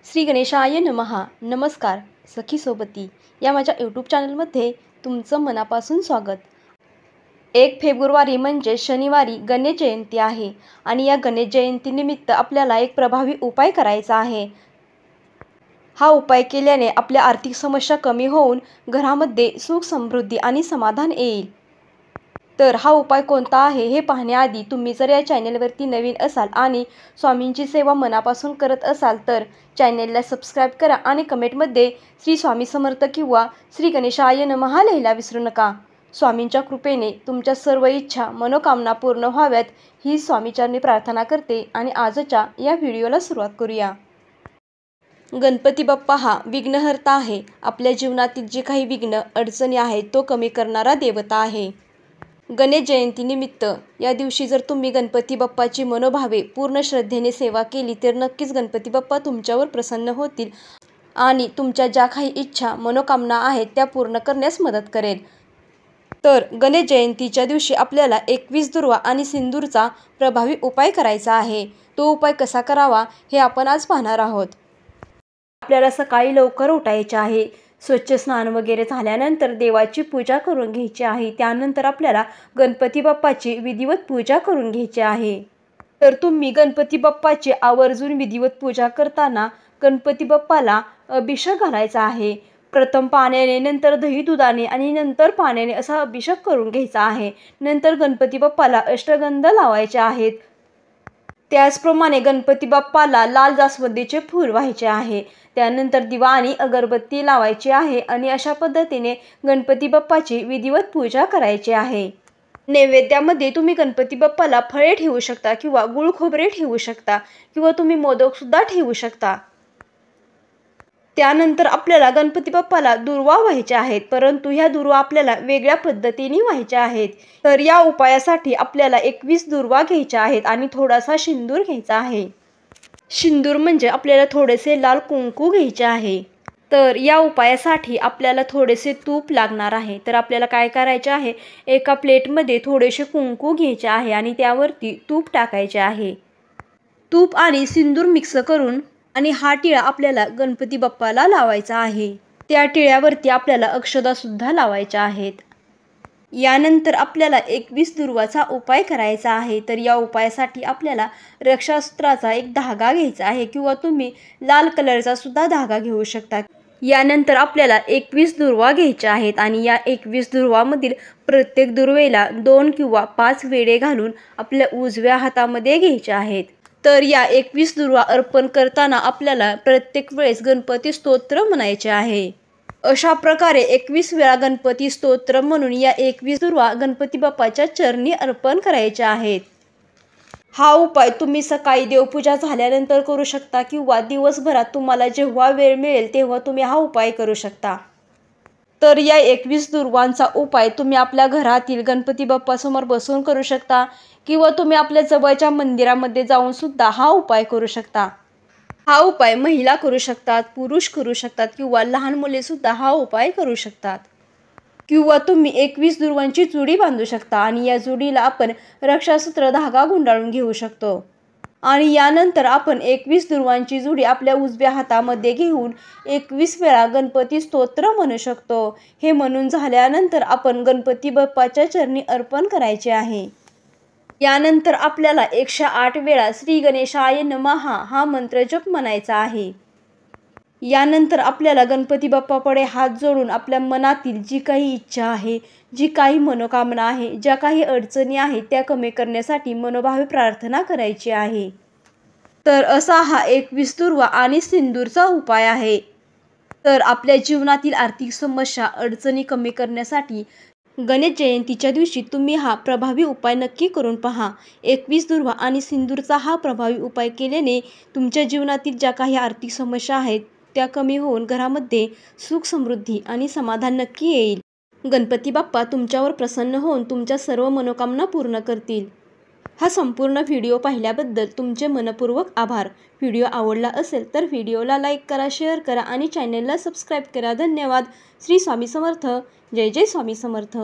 श्री गणेशाय नमः. नमस्कार सखी सोबती या माझ्या यूट्यूब चॅनलमध्ये तुमचं मनापासून स्वागत. 1 फेब्रुवारी म्हणजे शनिवारी गणेश जयंती आहे आणि या गणेश जयंतीनिमित्त आपल्याला एक प्रभावी उपाय करायचा आहे. हा उपाय केल्याने आपल्या आर्थिक समस्या कमी होऊन घरामध्ये सुख समृद्धी आणि समाधान येईल. तर हा उपाय कोणता आहे हे पाहण्याआधी तुम्ही जर या चॅनेलवरती नवीन असाल आणि स्वामींची सेवा मनापासून करत असाल तर चॅनेलला सबस्क्राईब करा आणि कमेंटमध्ये श्री स्वामी समर्थ किंवा श्री गणेशाय नमः लिहायला विसरू नका. स्वामींच्या कृपेने तुमच्या सर्व इच्छा मनोकामना पूर्ण व्हाव्यात ही स्वामीचरणी प्रार्थना करते आणि आजच्या या व्हिडिओला सुरुवात करूया. गणपती बाप्पा हा विघ्नहर्ता आहे. आपल्या जीवनातील जे काही विघ्न अडचणी आहेत तो कमी करणारा देवता आहे. गणेश जयंतीनिमित्त या दिवशी जर तुम्ही गणपती बाप्पाची मनोभावे पूर्ण श्रद्धेने सेवा केली तर नक्कीच गणपती बाप्पा तुमच्यावर प्रसन्न होतील आणि तुमच्या ज्या काही इच्छा मनोकामना आहेत त्या पूर्ण करण्यास मदत करेल. तर गणेश जयंतीच्या दिवशी आपल्याला 21 दुर्वा आणि सिंदूरचा प्रभावी उपाय करायचा आहे. तो उपाय कसा करावा हे आपण आज पाहणार आहोत. आपल्याला सकाळी लवकर उठायचे आहे. स्वच्छ स्नान वगैरे झाल्यानंतर देवाची पूजा करून घ्यायची आहे. त्यानंतर आपल्याला गणपती बाप्पाची विधिवत पूजा करून घ्यायची आहे. तर तुम्ही गणपती बाप्पाची आवर्जून विधिवत पूजा करताना गणपती बाप्पाला अभिषेक घालायचा आहे. प्रथम पाण्याने, नंतर दही दुधाने आणि नंतर पाण्याने असा अभिषेक करून घ्यायचा आहे. नंतर गणपती बाप्पाला अष्टगंध लावायचे आहेत. त्याचप्रमाणे गणपती बाप्पाला लाल जास्वंदीचे फूल व्हायचे आहे. त्यानंतर दिवा आणि अगरबत्ती लावायची आहे आणि अशा पद्धतीने गणपती बाप्पाची विधिवत पूजा करायची आहे. नैवेद्यामध्ये तुम्ही गणपती बाप्पाला फळे ठेवू शकता किंवा गुळ खोबरे ठेवू शकता किंवा तुम्ही मोदक सुद्धा ठेवू शकता. त्यानंतर आपल्याला गणपती बाप्पाला दुर्वा व्हायचे आहेत, परंतु ह्या दुर्वा आपल्याला वेगळ्या पद्धतीने व्हायच्या आहेत. तर या उपायासाठी आपल्याला 21 दुर्वा घ्यायच्या आहेत आणि थोडासा सिंदूर घ्यायचा आहे. सिंदूर म्हणजे आपल्याला थोडेसे लाल कुंकू घ्यायचे आहे. तर या उपायासाठी आपल्याला थोडेसे तूप लागणार आहे. तर आपल्याला काय करायचे आहे, एका प्लेटमध्ये थोडेसे कुंकू घ्यायचे आहे आणि त्यावरती तूप टाकायचे आहे. तूप आणि सिंदूर मिक्स करून आणि हा टिळा आपल्याला गणपती बाप्पाला लावायचा आहे. त्या टिळ्यावरती आपल्याला अक्षता सुद्धा लावायच्या आहेत. यानंतर आपल्याला 21 दुर्वाचा उपाय करायचा आहे. तर या उपायासाठी आपल्याला रक्षासूत्राचा एक धागा घ्यायचा आहे किंवा तुम्ही लाल कलरचा सुद्धा धागा घेऊ शकता. यानंतर आपल्याला 21 दुर्वा घ्यायच्या आहेत आणि या 21 दुर्वामधील प्रत्येक दुर्वेला 2 किंवा 5 वेढे घालून आपल्या उजव्या हातामध्ये घ्यायचे आहेत. तर या 21 दुर्वा अर्पण करताना आपल्याला प्रत्येक वेळेस गणपती स्तोत्र म्हणायचे आहे. अशा प्रकारे 21 वेळा गणपती स्तोत्र म्हणून या 21 दुर्वा गणपती बाप्पाच्या चरणी अर्पण करायच्या आहेत. हा उपाय तुम्ही सकाळी देवपूजा झाल्यानंतर करू शकता किंवा दिवसभरात तुम्हाला जेव्हा वेळ मिळेल तेव्हा तुम्ही हा उपाय करू शकता. तर या 21 दुर्वांचा उपाय तुम्ही आपल्या घरातील गणपती बाप्पासमोर बसून करू शकता किंवा तुम्ही आपल्या जवळच्या मंदिरामध्ये जाऊन सुद्धा हा उपाय करू शकता. हा उपाय महिला करू शकतात, पुरुष करू शकतात किंवा लहान मुले सुद्धा हा उपाय करू शकतात. किंवा तुम्ही 21 दुर्वांची जुडी बांधू शकता आणि या जुडीला आपण रक्षासूत्र धागा गुंडाळून घेऊ शकतो. आणि यानंतर आपण 21 दुर्वांची जुडी आपल्या उजव्या हातामध्ये घेऊन 21 वेळा गणपती स्तोत्र म्हणू शकतो. हे म्हणून झाल्यानंतर आपण गणपती बाप्पाच्या चरणी अर्पण करायचे आहे. यानंतर आपल्याला 108 वेळा श्री गणेशाय नमः हा मंत्र जप म्हणायचा आहे. यानंतर आपल्याला गणपती बाप्पापुढे हात जोडून आपल्या मनातील जी काही इच्छा आहे, जी काही मनोकामना आहे, ज्या काही अडचणी आहेत त्या कमी करण्यासाठी मनोभावे प्रार्थना करायची आहे. तर असा हा 21 दुर्वा आणि सिंदूरचा उपाय आहे. तर आपल्या जीवनातील आर्थिक समस्या अडचणी कमी करण्यासाठी गणेश जयंतीच्या दिवशी तुम्ही हा प्रभावी उपाय नक्की करून पहा. 21 दुर्वा आणि सिंदूरचा हा प्रभावी उपाय केल्याने तुमच्या जीवनातील ज्या काही आर्थिक समस्या आहेत त्या कमी होऊन घरामध्ये सुख समृद्धी आणि समाधान नक्की येईल. गणपती बाप्पा तुमच्यावर प्रसन्न होऊन तुमच्या सर्व मनोकामना पूर्ण करतील. हा संपूर्ण व्हिडिओ पाहिल्याबद्दल तुमचे मनपूर्वक आभार. व्हिडिओ आवडला असेल तर व्हिडिओला लाईक करा, शेअर करा आणि चॅनलला सबस्क्राईब करा. धन्यवाद. श्री स्वामी समर्थ. जय जय स्वामी समर्थ.